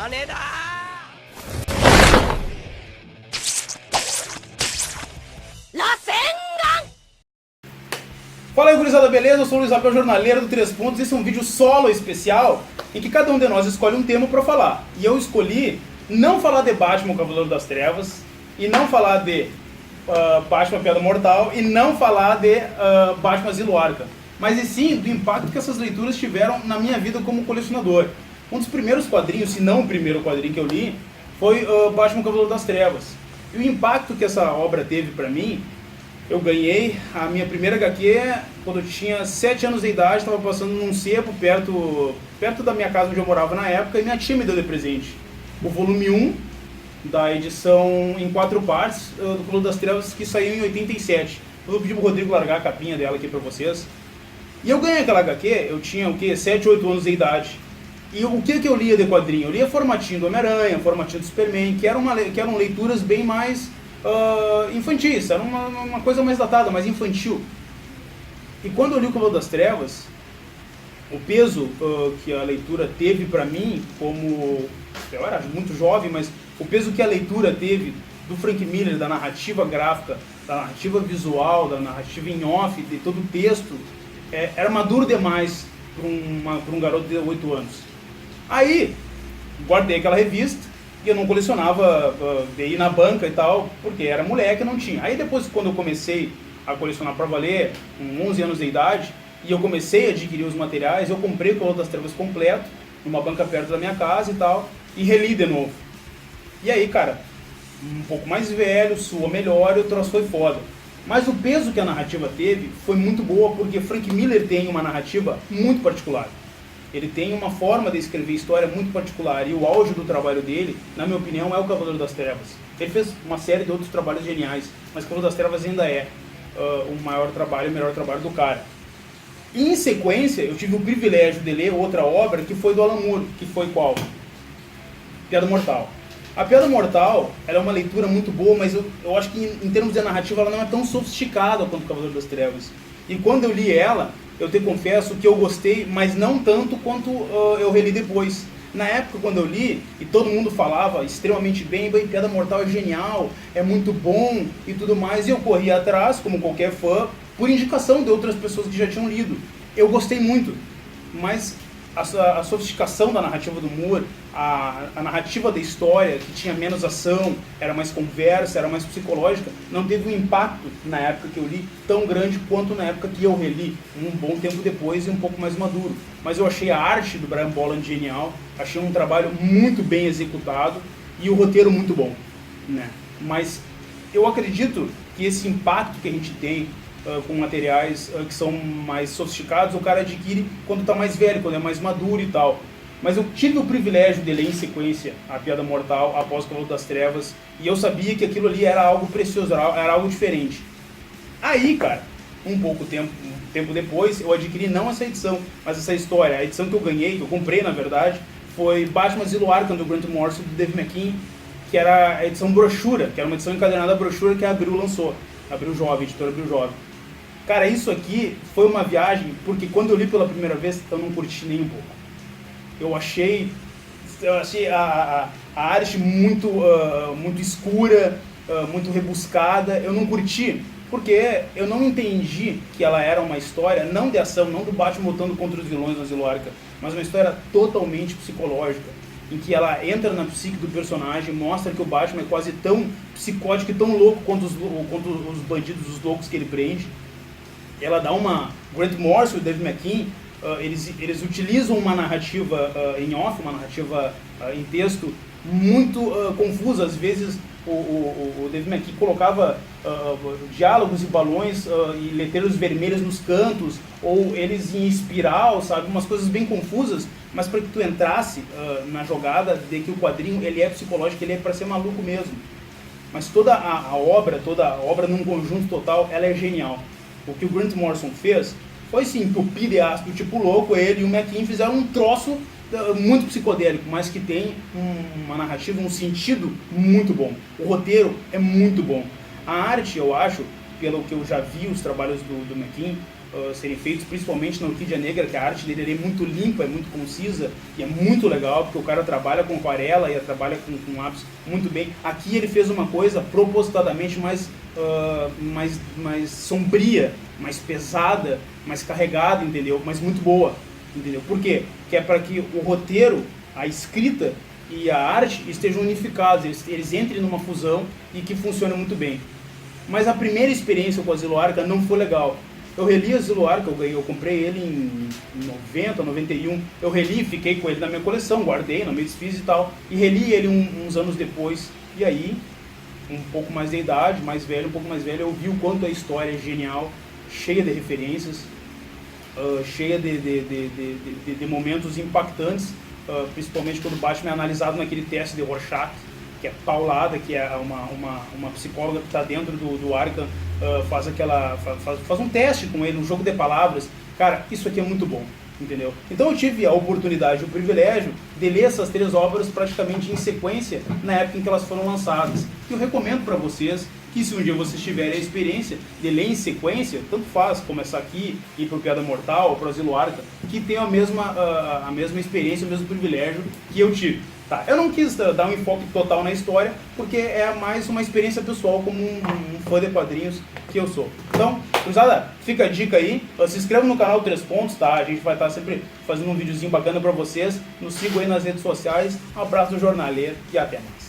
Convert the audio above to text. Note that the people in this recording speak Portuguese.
金だ。 Fala aí, gurizada, beleza? Eu sou o Luiz Abel, jornaleiro do 3 Pontos. Esse é um vídeo solo especial em que cada um de nós escolhe um tema pra falar. E eu escolhi não falar de Batman, o Cavaleiro das Trevas, e não falar de Batman, Piada Mortal, e não falar de Batman, Asilo Arkham, mas e sim do impacto que essas leituras tiveram na minha vida como colecionador. Um dos primeiros quadrinhos, se não o primeiro quadrinho que eu li, foi Batman, Cavaleiro das Trevas. E o impacto que essa obra teve pra mim, eu ganhei a minha primeira HQ quando eu tinha 7 anos de idade, estava passando num sebo perto da minha casa onde eu morava na época, e minha tia me deu de presente o volume 1 da edição em 4 partes do Cavaleiro das Trevas, que saiu em 87. Eu vou pedir pro Rodrigo largar a capinha dela aqui pra vocês. E eu ganhei aquela HQ, eu tinha o quê? 7, 8 anos de idade. E o que eu lia de quadrinho? Eu lia formatinho do Homem-Aranha, formatinho do Superman, que eram leituras bem mais infantis, era uma coisa mais datada, mais infantil. E quando eu li o Cavaleiro das Trevas, o peso que a leitura teve pra mim, como eu era muito jovem, mas o peso que a leitura teve do Frank Miller, da narrativa gráfica, da narrativa visual, da narrativa em off, de todo o texto, era maduro demais para um garoto de 8 anos. Aí, guardei aquela revista, e eu não colecionava de ir na banca e tal, porque era moleque e não tinha. Aí depois, quando eu comecei a colecionar para valer, com 11 anos de idade, e eu comecei a adquirir os materiais, eu comprei o Cavaleiro das Trevas completo, numa banca perto da minha casa e tal, e reli de novo. E aí, cara, um pouco mais velho, soa melhor, e o troço foi foda. Mas o peso que a narrativa teve foi muito boa, porque Frank Miller tem uma narrativa muito particular. Ele tem uma forma de escrever história muito particular, e o auge do trabalho dele, na minha opinião, é o Cavaleiro das Trevas. Ele fez uma série de outros trabalhos geniais, mas o Cavaleiro das Trevas ainda é o maior trabalho, o melhor trabalho do cara. E em sequência, eu tive o privilégio de ler outra obra que foi do Alan Moore, que foi qual? Piada Mortal. A Piada Mortal, ela é uma leitura muito boa, mas eu acho que em termos de narrativa ela não é tão sofisticada quanto o Cavaleiro das Trevas. E quando eu li ela, eu te confesso que eu gostei, mas não tanto quanto eu reli depois. Na época, quando eu li, e todo mundo falava extremamente bem, Piada Mortal é genial, é muito bom e tudo mais, e eu corri atrás, como qualquer fã, por indicação de outras pessoas que já tinham lido. Eu gostei muito, mas a sofisticação da narrativa do Moore, a narrativa da história, que tinha menos ação, era mais conversa, era mais psicológica, não teve um impacto na época que eu li tão grande quanto na época que eu reli, um bom tempo depois e um pouco mais maduro. Mas eu achei a arte do Brian Bolland genial, achei um trabalho muito bem executado e o roteiro muito bom, né? Mas eu acredito que esse impacto que a gente tem com materiais que são mais sofisticados, o cara adquire quando está mais velho, quando é mais maduro e tal. Mas eu tive o privilégio de ler em sequência a Piada Mortal após o Cavaleiro das Trevas, e eu sabia que aquilo ali era algo precioso, era algo diferente. Aí, cara, um tempo depois, eu adquiri não essa edição, mas essa história. A edição que eu ganhei, que eu comprei na verdade, foi Batman Asilo Arkham, do Grant Morrison, do Dave McKean, que era a edição brochura, que era uma edição encadernada brochura que a Abril lançou, a Abril Jovem, a editora Abril Jovem. Cara, isso aqui foi uma viagem, porque quando eu li pela primeira vez, eu não curti nem um pouco. Eu achei a arte muito escura, muito rebuscada. Eu não curti, porque eu não entendi que ela era uma história, não de ação, não do Batman lutando contra os vilões do Asilo Arkham, mas uma história totalmente psicológica, em que ela entra na psique do personagem, mostra que o Batman é quase tão psicótico e tão louco quanto os bandidos, os loucos que ele prende. Ela dá uma... Grant Morrison e Dave McKean, eles utilizam uma narrativa em off, uma narrativa em texto muito confusa. Às vezes o Dave McKean colocava diálogos e balões e letreiros vermelhos nos cantos, ou eles em espiral, sabe? Umas coisas bem confusas, mas para que tu entrasse na jogada de que o quadrinho ele é psicológico, ele é para ser maluco mesmo. Mas toda a obra num conjunto total, ela é genial. O que o Grant Morrison fez foi sim, entupir de ácido, tipo louco. Ele e o McKean fizeram um troço muito psicodélico, mas que tem uma narrativa, um sentido muito bom. O roteiro é muito bom. A arte, eu acho, pelo que eu já vi os trabalhos do McKean, serem feitos, principalmente na Orquídea Negra, que a arte dele é muito limpa, é muito concisa e é muito legal, porque o cara trabalha com aquarela e trabalha com lápis muito bem. Aqui ele fez uma coisa propositadamente mais sombria, mais pesada, mais carregada, entendeu? Mas muito boa, entendeu? Por quê? Que é para que o roteiro, a escrita e a arte estejam unificados, eles entrem numa fusão e que funcione muito bem. Mas a primeira experiência com a Ziloarca não foi legal. Eu reli a Ziloarca, eu comprei ele em 90, 91, eu reli, fiquei com ele na minha coleção, guardei, não me desfiz e tal, e reli ele uns anos depois, e aí, um pouco mais de idade, um pouco mais velho, eu vi o quanto a história é genial, cheia de referências, cheia de momentos impactantes, principalmente quando o Batman é analisado naquele teste de Rorschach, que é Paulada, que é uma psicóloga que está dentro do Arkham, faz um teste com ele, um jogo de palavras. Cara, isso aqui é muito bom, entendeu? Então eu tive a oportunidade, o privilégio de ler essas 3 obras praticamente em sequência na época em que elas foram lançadas. E eu recomendo para vocês que, se um dia vocês tiverem a experiência de ler em sequência, tanto faz começar aqui, ir para o Piada Mortal ou para o Ziloarca, que tenham a mesma experiência, o mesmo privilégio que eu tive. Tá, eu não quis dar um enfoque total na história, porque é mais uma experiência pessoal como um fã de quadrinhos que eu sou. Então, cruzada, fica a dica aí, se inscreva no canal 3 Pontos, tá? A gente vai estar sempre fazendo um videozinho bacana para vocês, nos sigam aí nas redes sociais, um abraço do jornaleiro e até mais.